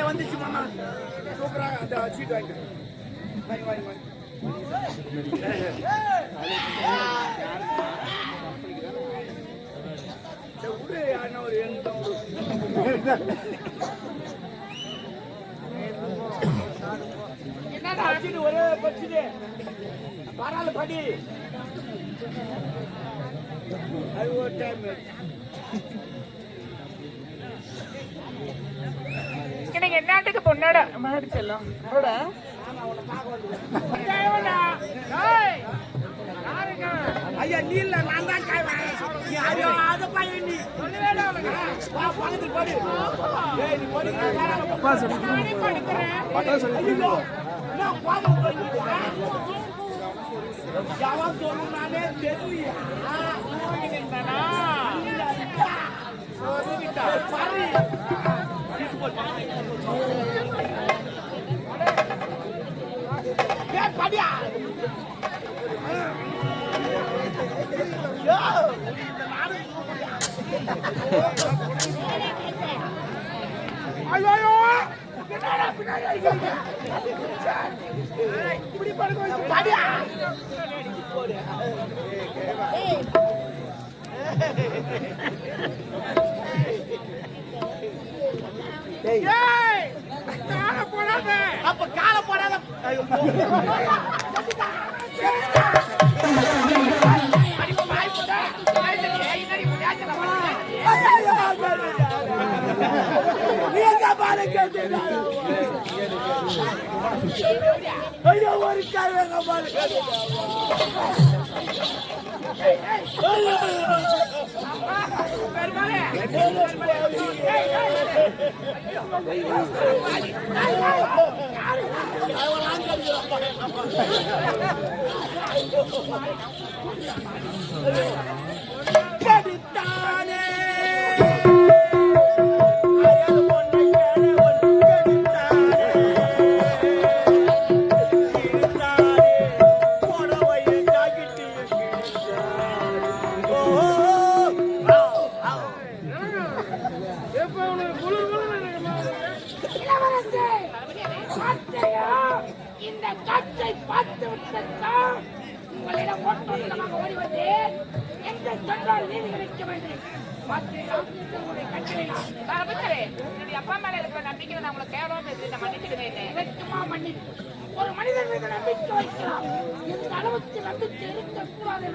வந்துச்சு மாமா சூப்பராக அந்த சீட் வாங்கி ஒரு என்னடா ஒரே பச்சுது பரவாயில்ல படி அது ஒரு டைம் எனக்கு என்னத்துக்கு பொண்ணோட மாடி செல்லும் ஐயா நீ இல்ல நான் தான் காய்வேன் அத பையன் நீ பணத்தில் போடு ஜவான் சொல்லணும்னாலே தெரியலையா படியா ஐயோ இப்படி படுக்க படியா அப்ப கால போடாத ஐயோ ஒரு காய்வேங்க கடித்தானே இந்த காட்சை பார்த்து விட்டதான் உங்களிடம் ஓட்டமாக ஓடி வந்தேன். எந்த சொன்னால் நீதி கிடைக்க வேண்டும். அப்பா மேல இருக்கிற நம்பிக்கை நான் உங்களுக்கு கேவலமா பேசுறேன். மன்னிச்சுக்கிறேன். ஒரு மனிதன் மீது நம்பிக்கை வைக்கலாம். இந்த அளவுக்கு நம்பிக்கை இருக்கக்கூடாது.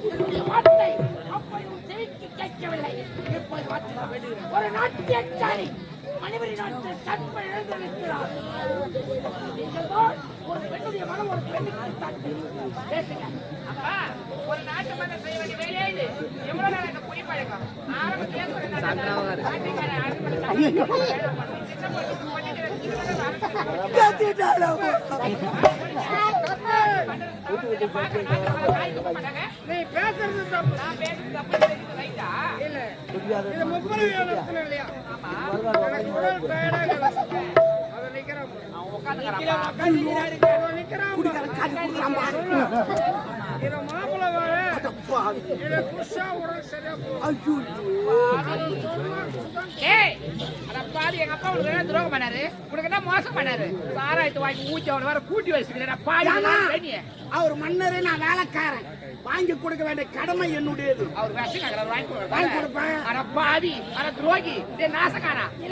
என்னுடைய வார்த்தை அப்பையும் செவிக்கு கேட்கவில்லை. எப்போது வார்த்தை ஒரு நாட்டு அச்சாரி மனிதரை நாட்டில் தன்மை இழந்திருக்கிறார். ஒரு பெண்ணுடைய மனம் ஒரு பெண்ணுக்கு பேசுங்க. அப்பா ஒரு நாட்டு மன்னர் செய்ய வேண்டிய வேலையே இது. எவ்வளவு நாள் எனக்கு புரிய பழக்கம் ஆரம்பத்திலே நீ பேசுறது தப்பு. நான் பேசுறது தப்பு ரைட்டா இல்ல இது 30 இல்லையா? உடல் பேடாக அவன் நிக்கிறான். அவன் உட்கார்ந்துக்கறான். இத மாப்பிள வேற இத புஷா உடல் சரியா போ. ஏய் அட பாதி எங்க அப்பா உனக்கு என்ன துரோகம் பண்ணாரு? உனக்கு என்ன மோசம் பண்ணாரு? சாராயத்தை வாங்கி ஊத்தி அவன வேற கூட்டி வச்சிருக்கீங்க. பாதி அவர் மன்னரே நான் வேலைக்காரன். வாங்கி கொடுக்க வேண்டிய கடமை என்னுடையது. அவர் விஷம் கலர் வாங்கி கொடுப்பேன். அட பாவி அட துரோகி டேய் நாசக்காரா. நீ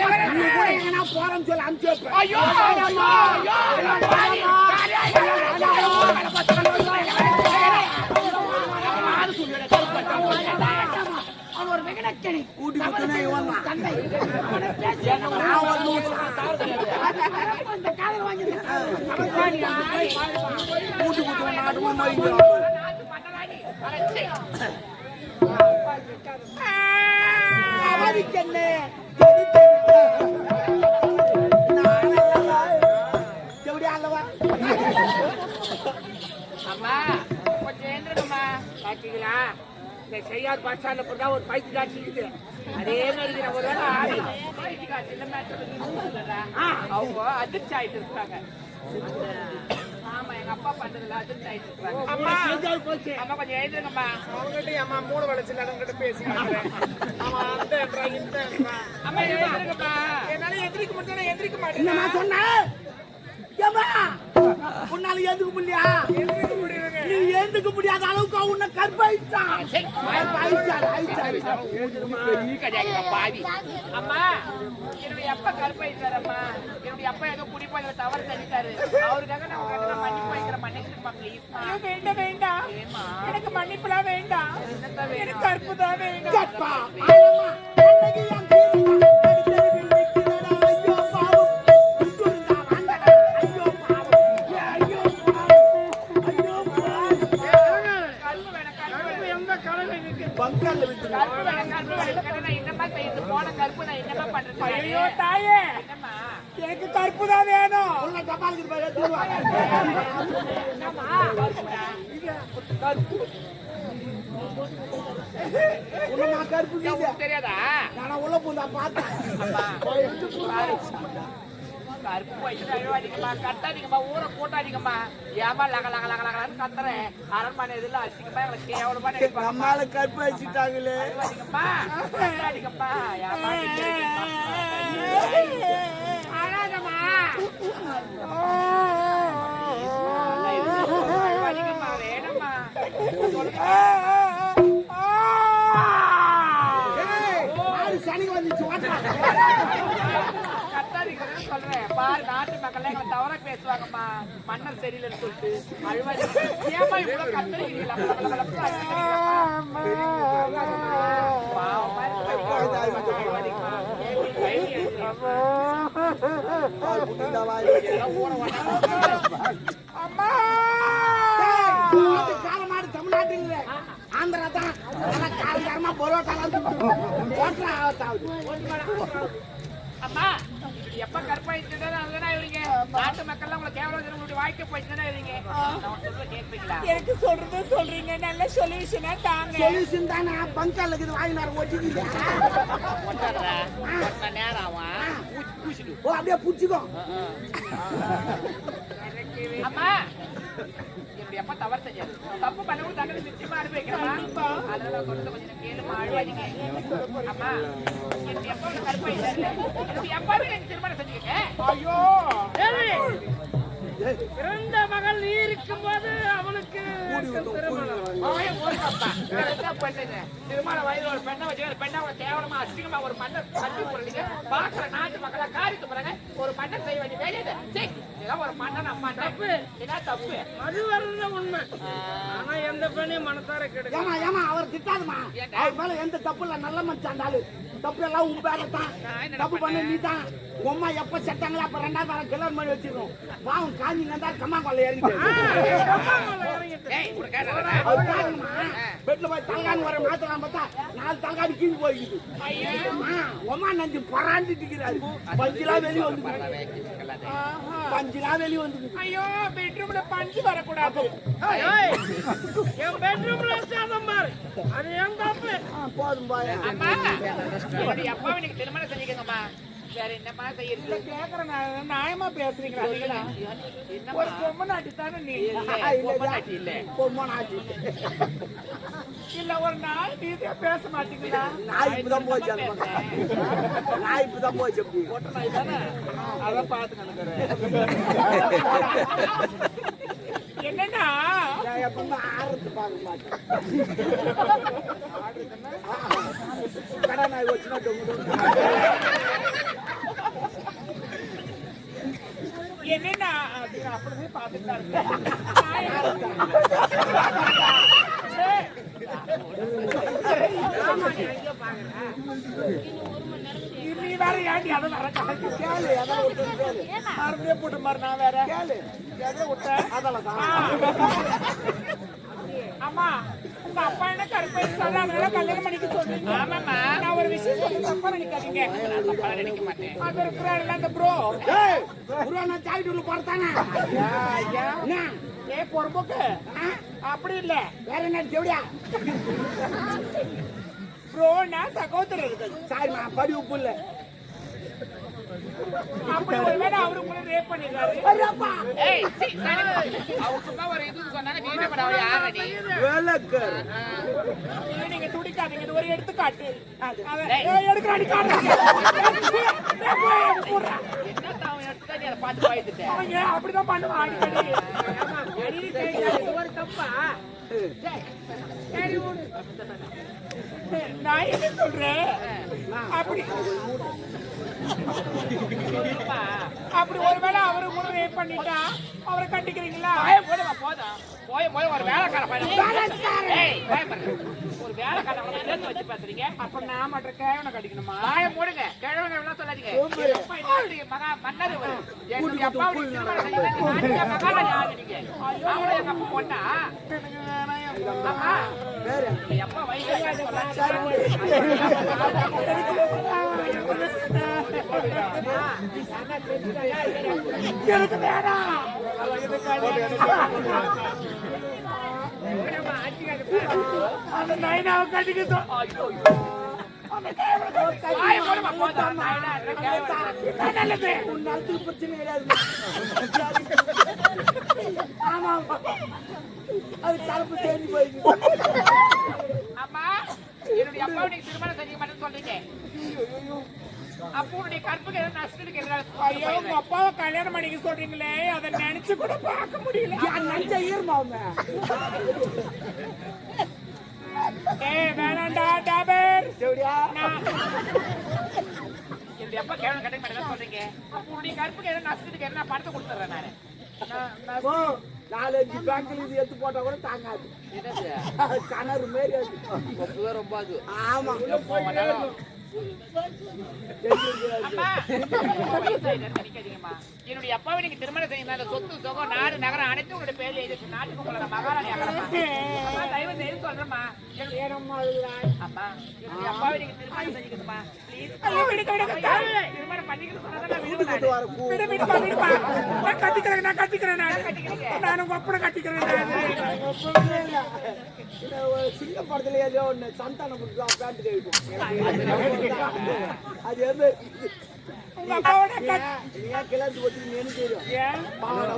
கூட எங்கனா போறேன்னு சொல்லி அனுப்பிச்சு வைப்பேன். ஐயோ ஐயோ ஐயோ பாவி அவன் ஒரு வெகடக்கணி கூட்டி கொடுத்தனே இவன் தந்தை. அவனை பேசி நான் வந்து அந்த காதல் வாங்கி கூட்டி கொடுத்தன நாட்டுமா மாறிங்க. அவரிக்கண்ணே எப்படி அல்லவா அம்மா கொஞ்சம் எழுந்துருங்கம்மா. பாத்தீங்களா இந்த செய்யார் பாஷால போட்டா ஒரு பைத்து காட்சி இருக்குது. அதே மாதிரி ஒரு வேலை ஆடி சின்ன மேட்ச்ல அவங்க அதிர்ச்சி ஆயிட்டு இருக்காங்க. ஆமா எங்க அப்பா பண்றதுல அதிர்ச்சி ஆயிட்டு இருக்காங்க. அம்மா அம்மா கொஞ்சம் எழுதுங்கம்மா. அவங்ககிட்ட அம்மா மூணு வளர்ச்சி கிட்ட பேசி அம்மா எழுதுங்கம்மா. என்னால எந்திரிக்க முடியாது, எந்திரிக்க மாட்டேன். நான் சொன்னேன் உன்னால ஏந்துக்க முடியா? நீ ஏந்துக்க முடியாத அளவுக்கு உன்னை கற்பாயிட்டான். பாவி அம்மா என்னுடைய அப்பா கருப்பாயிட்டாரம்மா. என்னுடைய அப்பா ஏதோ குடிப்பதில தவறு செஞ்சுட்டாரு. அவருக்காக நான் மன்னிப்பு வைக்கிற மன்னிச்சிருப்பாங்க. வேண்டாம் வேண்டாம், எனக்கு மன்னிப்புலாம் வேண்டாம், எனக்கு கற்பு தான் வேண்டாம். ஐயோ தாயே, எனக்கு கற்பு தான் வேணும். தெரியாதா? உள்ள பூந்தா பார்த்தேன். கருப்பு வயசுல அழுவாடிங்கம்மா, கட்டாதீங்கம்மா, ஊரை போட்டாதீங்கம்மா. ஏமா லக லக லக லகன்னு கத்துறேன். அரண்மனை இதெல்லாம் அடிச்சுக்கமா எங்களுக்கு கேவலமா நம்மால கற்பு வச்சுட்டாங்களே. அழுவாதீங்கம்மா, கட்டாதீங்கம்மா. ஏமா அழாதம்மா, அழுவாதீங்கம்மா, வேணம்மா. சனிக்கு வந்துச்சு சொல்றேன் பாரு, நாட்டு மக்கள் எங்களை தவறா பேசுவாங்கம்மா. மன்னர் சரியில்லைன்னு சொல்லிட்டு அழுவாடி. ஏமா இவ்வளவு கத்துறீங்களா? அம்மா காலமாடு தமிழ்நாட்டுல ஆந்திரா தான் காலகாரமா பரோட்டா அம்மா எப்ப கற்பாயிட்டு இவங்க நாட்டு மக்கள் உங்களை கேவலம் உங்களுடைய வாழ்க்கை போயிட்டு இருங்க. கேட்பீங்களா? எனக்கு சொல்றது சொல்றீங்க, நல்ல சொல்யூஷனா தாங்க. சொல்யூஷன் தானே பங்கால இருக்குது, வாங்கி நேரம் ஒட்டிக்கிது. நேரம் ஆகும். ஓ அப்படியே புடிச்சுக்கோ. அம்மா என்னுடைய அப்பா தவறு செஞ்சாரு. தப்பு பண்ணவும் தண்டனை நிச்சயமா அனுபவிக்கிறோமா? அதனால சொல்றது கொஞ்சம் கேளுமா, அழுவாதீங்க. அம்மா என்னுடைய அப்பா கருப்பாயிட்டாரு. என்னுடைய அப்பாவே எனக்கு திருமணம் செஞ்சுக்கங்க. ஐயோ பிறந்த மகள் நீ இருக்கும் போது அவளுக்கு திருமண வயது ஒரு பெண்ணை வச்சு பெண்ணை கேவலமா அசிங்கமா ஒரு மன்னர் கட்டி போறீங்க. பாக்குற நாட்டு மக்களா காரித்து போறாங்க. ஒரு மன்னர் செய்ய வேண்டிய வேலையை ஒரு மன்னன் அம்மா தப்பு என்ன தப்பு? அது வர்றது உண்மை. ஆனா எந்த பெண்ணையும் மனசார கிடைக்கும். ஏமா ஏமா அவர் திட்டாதுமா. அவர் மேல எந்த தப்பு இல்ல, நல்ல மச்சாண்டாலு. தப்பு எல்லாம் உன் பேரத்தான். தப்பு பண்ண நீ தான். உம்மா எப்ப செட்டாங்களா அப்ப 2வது வாரம் கிளர் பண்ணி வச்சிருக்கோம். பாவம் காஞ்சிங்க இருந்தா கம்மா கொள்ள இறங்கிட்டு பெட்ல போய் தலகாணி வர மாத்தலாம் பார்த்தா 4 தலகாணி கீழ் போயிடுது. உமா நஞ்சு பராண்டிட்டு இருக்கிறாரு. பஞ்சிலா வெளியே வந்து பஞ்சிலா வெளியே வந்து. ஐயோ பெட்ரூம்ல பஞ்சு வரக்கூடாது. என் பெட்ரூம்ல சாதம் பாரு, அது ஏன் தப்பு? போதும் பாய். அம்மா என்னுடைய அப்பாவை நீங்க திருமணம் செஞ்சுக்கங்கம்மா. வேற என்னமா செய்யறது? கேக்குறேன், நியாயமா பேசுறீங்களா? ஒரு பொம்மநாட்டி தானே நீ? பொம்மநாட்டி இல்ல, பொம்மநாட்டி இல்ல. ஒரு நாள் நீதியா பேச மாட்டீங்களா? நாய்ப்பு தான் போச்சு. நாய்ப்பு தான் போச்சு. அப்படி அதான் பாத்துக்கணும். என்னன்னா எப்பவுமே ஆறுத்து பார்க்க மாட்டேன். கடை நாய் வச்சுனா என்னன்னா அப்படியே பாத்துட்டு தான் இருக்கேன். நீ வேற ஏண்டி அதை வர கலக்கு கேளு. மறுபடியே போட்டு மாதிரி நான் வேற கேளு விட்டேன். அதெல்லாம் அம்மா உங்க அப்பா என்ன கருப்பாயிட்டாரு, அதனால கல்யாணம் பண்ணிக்க சொல்றீங்க. ஆமாம்மா, நான் ஒரு விஷயம் சொல்லி தப்பா நினைக்காதீங்க. தப்பா நினைக்க மாட்டேன். அது இருக்கிறாள் அந்த ப்ரோ நான் சாப்பிட்டு போறதானே ஏ பொறுப்புக்கு அப்படி இல்ல. வேற என்ன ஜெவடியா ப்ரோ நான் சகோதரர் இருக்குது. சாரி படி உப்பு இல்ல. அப்படி ஒருவேளை அவரு உங்களை ரேப் பண்ணிருக்காரு. ஏய் சீ, சரி. அவங்க சும்மா ஒரு இது சொன்னாங்க நீ என்ன பண்ண அவ யாரடி வேலைக்கார இல்ல, நீங்க துடிக்காதீங்க. இது ஒரு எடுத்துக்காட்டு. டேய். எடுக்கிறாடி காட்டுறீங்க. என்ன தாவ எடுத்து நீ அத பாத்து பயந்துட்ட அவங்க அப்படிதான் பண்ணுவான் அடிக்கடி. நான் என்ன சொல்றேன், அப்படி ஒருவேளை அவரு கூட ரேப் பண்ணிட்டா அவரை கட்டிக்கிறீங்களா? போடுவா போதும் போய் ஒரு வேலைக்கார பையன் ஏய் பயப்படு ஒரு வேலைக்கார அவளை சேர்த்து வச்சு பேசுறீங்க அப்ப நான் மற்ற கேவனை கட்டிக்கணுமா? வாயை மூடுங்க கிழவங்க எல்லாம் சொல்லாதீங்க எப்ப இந்த மகா மன்னர் என்னுடைய அப்பாவுடைய திருமணம் செய்யணும் நாட்டிய மகாராணி ஆகிறீங்க அவளை எங்க அப்பா பொண்ணா ஆமா எங்க அப்பா வயசு எனக்கு வேணாம். அந்த நைனாவை கட்டிக்க நல்லது. உன்னால பிரச்சனை கிடையாது. ஆமா அது தரப்பு தேடி போயிடுச்சு. அம்மா என்னுடைய அப்பாவுடைய திருமணம் செய்ய மாட்டேன்னு சொல்றீங்க அப்போ உன்னுடைய கற்புக்கு எதாவது நஷ்டம் ஐயோ, உங்க அப்பாவை கல்யாணம் பண்ணிக்க சொல்றீங்களே, அதை நினைச்சு கூட பார்க்க முடியல. நினைச்ச ஈரமாவுங்க. ஏய் வேணாண்டா டாபர். என்னுடைய அப்பா கேவலம் கட்ட மாட்டேன்னு சொல்றீங்க அப்போ உன்னுடைய கற்புக்கு எதாவது நஷ்டத்துக்கு என்ன பணத்தை கொடுத்துறேன் நானு 4-5 பேங்க்ல இது எடுத்து போட்டா கூட தாங்காது. கணறு மாரி ரொம்ப அது. ஆமா என்னுடைய அப்பாவை நீங்க திருமணம் செய்யணும் சொத்து சுகம் நாடு நகரம் அனைத்து உங்களுடைய பேர்ல எழுதி நாட்டுக்கு உங்களோட மகாராணி அம்மா தயவு செய்து சொல்றேம்மா அம்மா என்னுடைய அப்பாவை நீங்க திருமணம் செஞ்சுக்கணுமா திருமணம் பண்ணிக்கிட்டு நான் கட்டிக்கிறேன். நான் உங்க அப்பனை கட்டிக்கிறேன். சின்ன படத்துல ஏதோ ஒண்ணு சந்தானம் பேண்ட் கழிப்போம். அது எது உங்க அப்பாவோட ஏன் கிளம்பி ஒட்டி நின்று தெரியும் பாவனை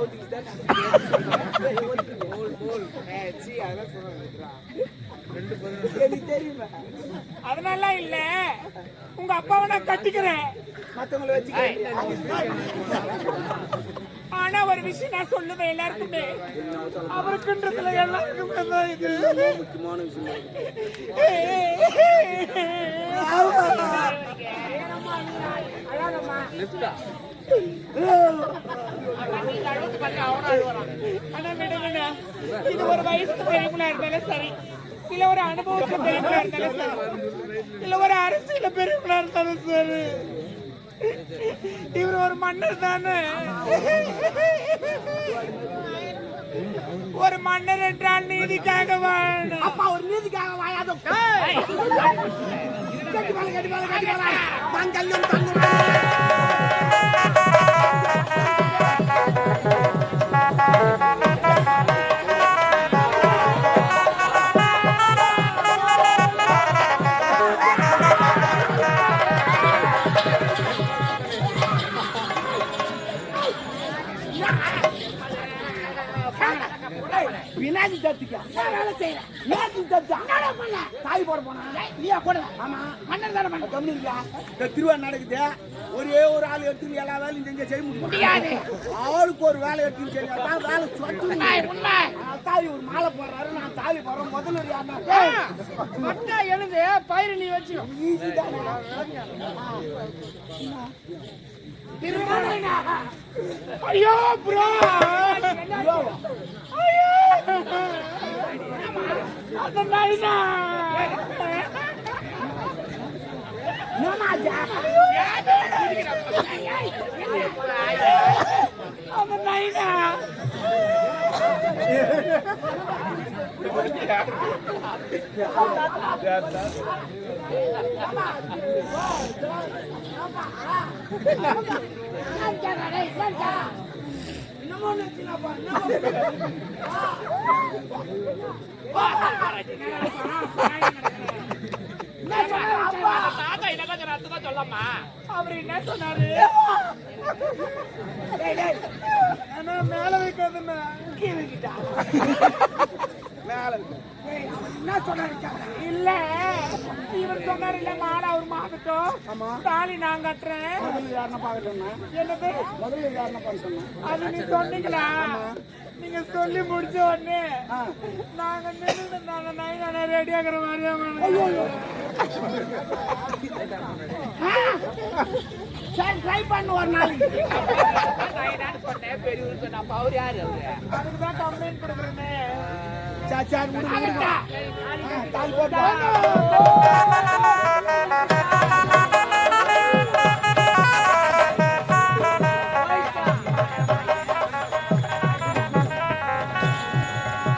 எனக்கு தெரியுமே. அதனால இல்ல, உங்க அப்பாவை நான் கட்டிக்கிறேன். மத்தவங்களை வச்சு ஆனா ஒரு விஷயம் நான் சொல்லுவேன் எல்லாருக்குமே, அவருக்குன்றதுல எல்லாருக்குமே தான் இது முக்கியமான விஷயம். ஆனா விடுங்க, இது ஒரு வயசுக்கு பெரியவங்களா இருந்தாலும் சரி, இல்ல ஒரு அனுபவத்துல பெரியவங்களா இருந்தாலும் சரி, இல்ல ஒரு அரசியல பெரியவங்களா இருந்தாலும் சரி, இவர் ஒரு மன்னர் தானே. ஒரு மன்னர் என்றால் நீதிக்காக வாழணும். அப்பா ஒரு நீதிக்காக வாயாதோ மங்கல்யம் வினாதி தத்துக்கா வேலை செய்யறேன். வினாதி தத்தா தாய் போட போனா நீயா போட. ஆமா மன்னர் தானே பண்ண கம்மியா திருவா நடக்குது. ஒரே ஒரு ஆள் எடுத்து எல்லா வேலையும் செஞ்ச செய்ய முடியாது. ஆளுக்கு ஒரு வேலை எடுத்து செய்ய வேலை சொத்து. தாலி ஒரு மாலை போடுறாரு, நான் தாலி போடுறேன். முதல்ல யாருன்னா எழுது பயிர் நீ வச்சு ஈஸி தானே. ஐயோ ப்ரோ, அந்த நைனா அந்த நைனா தாத்தா என்ன சொன்ன அர்த்தம் சொல்லம்மா. அவர் என்ன சொன்னாரு? ஆனா மேல வைக்காதுன்னா கீழே வைக்கிட்டா மேல என்ன சொன்னாரு? இல்ல இவர் சொன்னாரு இல்ல மாலை அவர் மாகட்டும் தாலி நான் கட்டுறேன். யாருன்னா பாக்கட்டோம்னா என்னது முதல்ல யாருன்னா பண்ண சொன்னா அது நீ சொன்னீங்களா? நீங்க சொல்லி முடிச்ச உடனே நாங்க நின்று நாங்க நைனா ரெடி ஆகிற மாதிரியா ட்ரை பண்ணு ஒரு நாளைக்கு. நான் சொன்னேன் பெரியவர் சொன்ன அவர் யாரு? அதுக்குதான் கம்ப்ளைண்ட் கொடுக்குறேன்னு. சாச்சார் முடிஞ்சா தால் போட்டா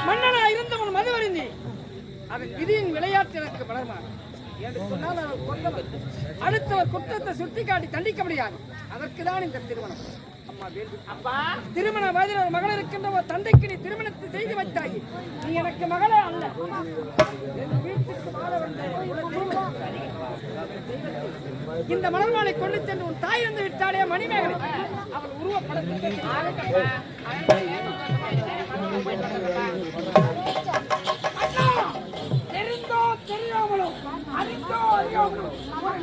மன்னனா இருந்தவன் மதுவருந்தி அதன் விதியின் விளையாட்டு எனக்கு வளர்மாறு என்று சொன்னால் அவர் கொண்டவர் அடுத்தவர் குற்றத்தை சுட்டிக்காட்டி தண்டிக்க முடியாது. அதற்குதான் இந்த திருமணம். அம்மா வேண்டு அப்பா திருமண வயதில் ஒரு மகள் இருக்கின்ற ஒரு தந்தைக்கு நீ திருமணத்தை செய்து வைத்தாய். நீ எனக்கு மகளே அல்ல. என் வீட்டுக்கு வாழ வந்த இந்த மலர்மாலை கொண்டு சென்று உன் தாய் வந்து விட்டாலே மணிமேகலை அவள் உருவப்படத்தை தெரிந்தோ தெரியாமலோ அறிந்தோ அறியாமலோ ஒரு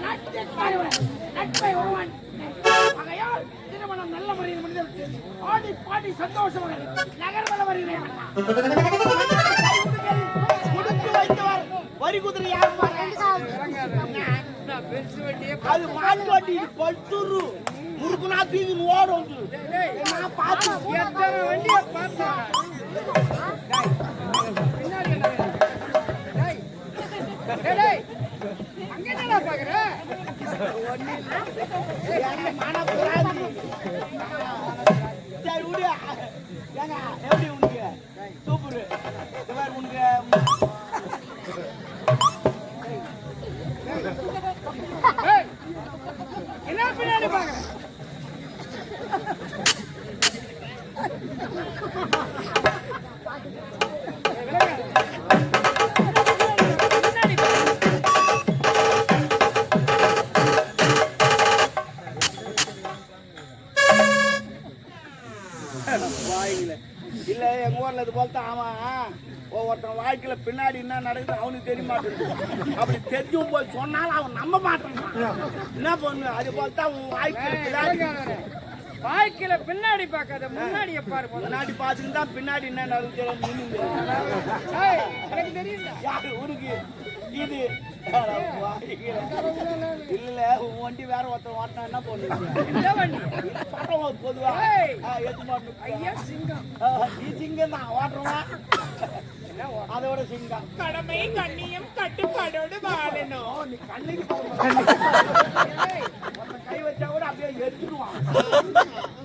நட்பை ஒருவன் ஆகையால் திருமணம் நல்ல முறையில் முடிந்தது. ஆடி பாடி சந்தோஷமாக நகர்வல வருகிறேன். முடித்து வைத்தவர் வரி குதிரை யார் அது மாட்டு வண்டி பல்சுரு முறுக்குனா தீவி ஓடும் நான் பார்த்து எத்தனை வண்டியை பார்த்தேன். அங்க என்னடா பாக்குற? சரி விடு ஏங்க எப்படி உனக்கு சூப்பரு உனக்கு என்ன பின்னாடி பாக்குற? இல்ல எங்க ஊர்ல இது போல தான் அவன் ஒவ்வொருத்தன் வாழ்க்கையில பின்னாடி என்ன நடக்குது அவனுக்கு தெரிய மாட்டேங்குது. அப்படி தெரிஞ்சும் போய் சொன்னாலும் அவன் நம்ப மாட்டான். என்ன பண்ணு அது போல தான் அவன் வாழ்க்கையில பின்னாடி பார்க்காத முன்னாடி பாரு. முன்னாடி பார்த்துட்டு தான் பின்னாடி என்ன நடக்குது எனக்கு தெரியுது. யாரு உனக்கு இது இல்ல உன் வண்டி வேற ஒருத்தன் ஓட்டினா என்ன பண்ணுவீங்க? பொதுவா எது மாட்டோம். ஐயா சிங்கம் நீ சிங்கம் தான் ஓட்டுறவா அதோட சிங்கம். கடமை கண்ணியம் கட்டுப்பாடோடு வாழணும். நீ கண்ணுக்கு கை வச்சா கூட அப்படியே எரிச்சிடுவான்.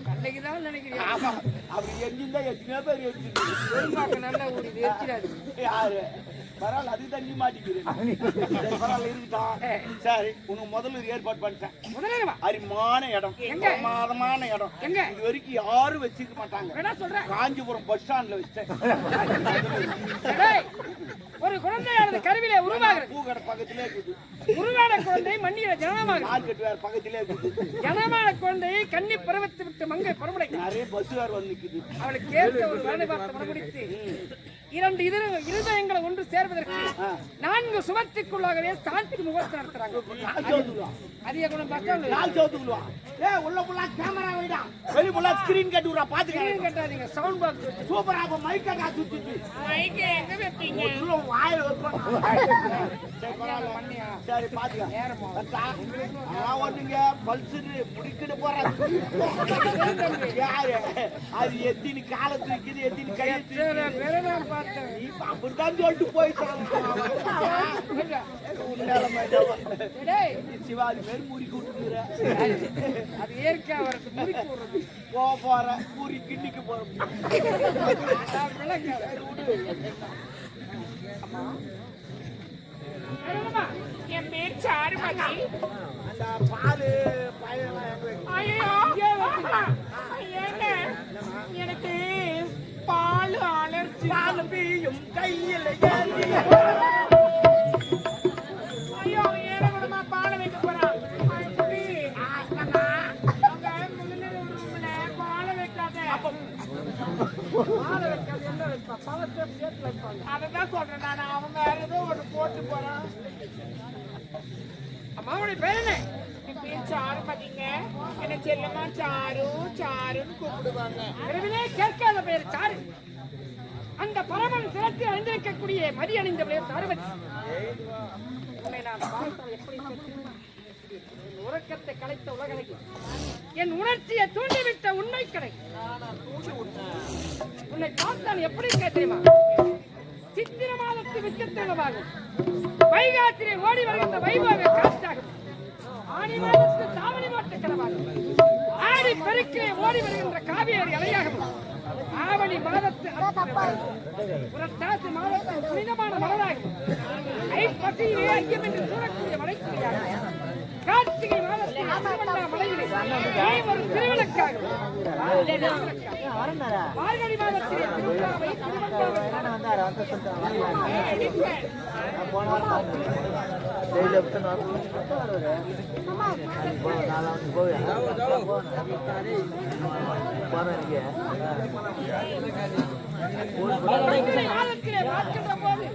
கண்ணைக்குதான் நினைக்கிறேன். ஆமா அப்படி எரிஞ்சிருந்தா எத்தனையோ பேர் எரிச்சிருக்கு. நல்லா ஒரு எரிச்சிடாது. யாரு பரவாயில்ல அது தண்ணி மாட்டிக்கிறேன். பரவாயில்ல இருக்குதான். சரி உனக்கு முதல்ல ஏற்பாடு பண்ணிட்டேன். முதல்ல அருமையான இடம், பிரமாதமான இடம். எங்க இது வரைக்கும் யாரும் வச்சிருக்க மாட்டாங்க. என்ன சொல்றேன்? காஞ்சிபுரம் பஸ் ஸ்டாண்ட்ல வச்சேன். ஒரு குழந்தையானது கருவிலே உருவாகிறது. பூக்கடை பக்கத்திலே இருக்குது. உருவான குழந்தை மண்ணில ஜனனமாகுது. மார்க்கெட் வேற பக்கத்திலே இருக்குது. ஜனனமான குழந்தையை கன்னி பருவத்தை விட்டு மங்கை பருவடை நிறைய பஸ் வேற வந்து நிக்குது. அவளுக்கு கேட்க ஒரு வேலை பார்த்து மனமுடித்து இரண்டு இருதயங்களை ஒன்று சேர்வதற்கு 4 சுவத்துக்குள்ளாகவே சாந்தி முகூர்த்தம் நடத்துறாங்க. அதிக குணம் பார்த்தா உள்ள புள்ளா கேமரா வைடா, வெளி புள்ளா ஸ்கிரீன் கட்டுறா பாத்துக்க. கட்டாதீங்க சவுண்ட் பாக்ஸ் சூப்பரா அப்ப மைக் கட்டா சுத்திச்சு. மைக் எங்க வைப்பீங்க? உள்ள வாயில வைப்போம். சரி பாத்துக்க. நான் ஒண்ணுங்க பல்சரு முடிக்கிட்டு போறேன். யாரு அது எத்தினி காலத்து இருக்குது, எத்தினி கை அப்படித்தான் சொல்லிட்டு போயிட்டான். சிவாஜி மாரி முறுக்கி விட்டுக்கிற அது இயற்கை அவருக்கு முறுக்கி விடுறது. போற பூரி கிண்டிக்கு போறோம். என் பேர் சாருமதி. அந்த பாலு பையன் எனக்கு பால் அலர்ஜி. பால் பீயும் கையில் ஐயோ ஏற விடமா பால் வைக்க போறா. சேர்த்து வைப்பாங்க. அதான் சொல்றேன் நான். அவன் வேற ஏதோ ஒன்று போட்டு போறான். அம்மாவுடைய பேர் என்ன? பேர் சாரு பாத்தீங்க. என்ன செல்லமா சாரு சாருன்னு கூப்பிடுவாங்க. இரவிலே கேட்காத பெயர் சாரு. அந்த பரமன் சிரத்தில் அணிந்திருக்கக்கூடிய மதி அணிந்த பெயர் சாருவதி. உன்னை நான் பார்த்தால் எப்படி உறக்கத்தை கலைத்த உலகலைக்கு என் உணர்ச்சியை தூண்டிவிட்ட உண்மை கடை. உன்னை பார்த்தால் எப்படி தெரியுமா? சித்திர மாதத்து விக்கத்திரமாகும், வைகாத்திரை ஓடி வருகின்ற வைபவ காற்றாகும், ஆடி மாதத்து தாவணி மாட்டு கடவாகும், ஆடி பெருக்கிலே ஓடி வருகின்ற காவிரி அலையாகும், ஆவணி மாதத்து புரட்டாசி மாதத்து புனிதமான மலராகும், ஐப்பசியிலே ஐயமின்றி சூழக்கூடிய மலைக்குடியாகும், கார்த்திகை மாதத்தில் மலையிலே ஒரு திருவிளக்காகும், மார்கழி மாதத்திலே திருவிழாவை மாதத்திலே பார்க்கின்ற போது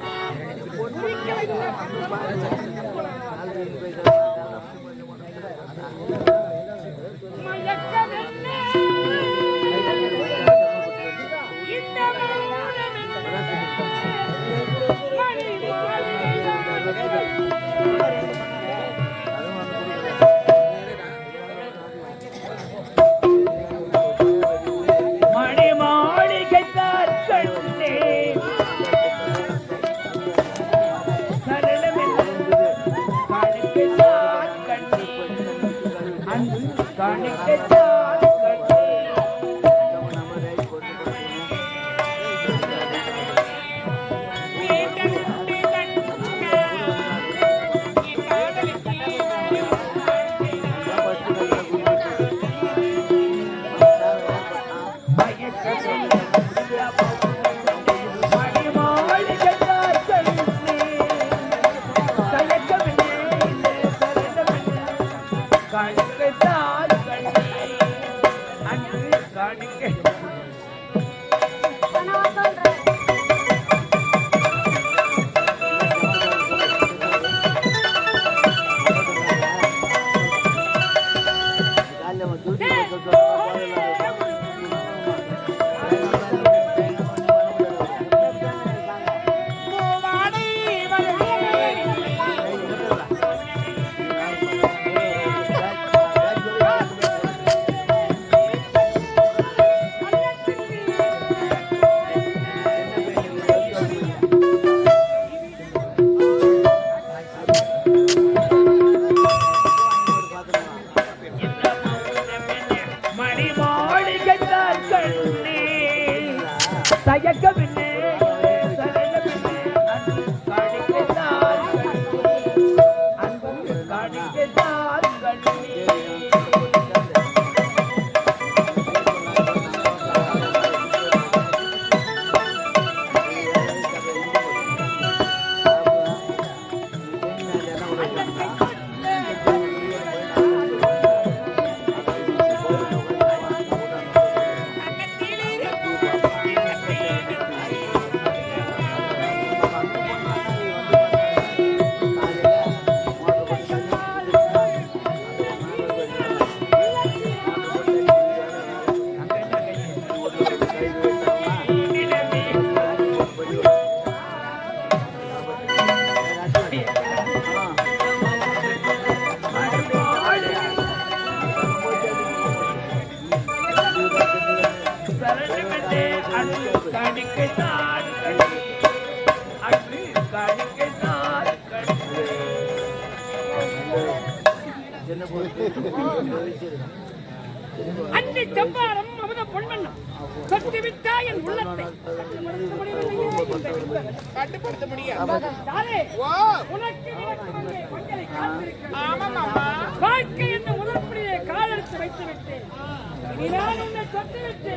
அன்னை செம்பாரம் அமுத பொன்மன்னம் தொட்டுவிட்டா என் உள்ளத்தை கட்டுப்படுத்த முடியாது. வாழ்க்கை என்ற முதற்படியை காலெடுத்து வைத்து விட்டேன். நான் உன்னை தொட்டுவிட்டு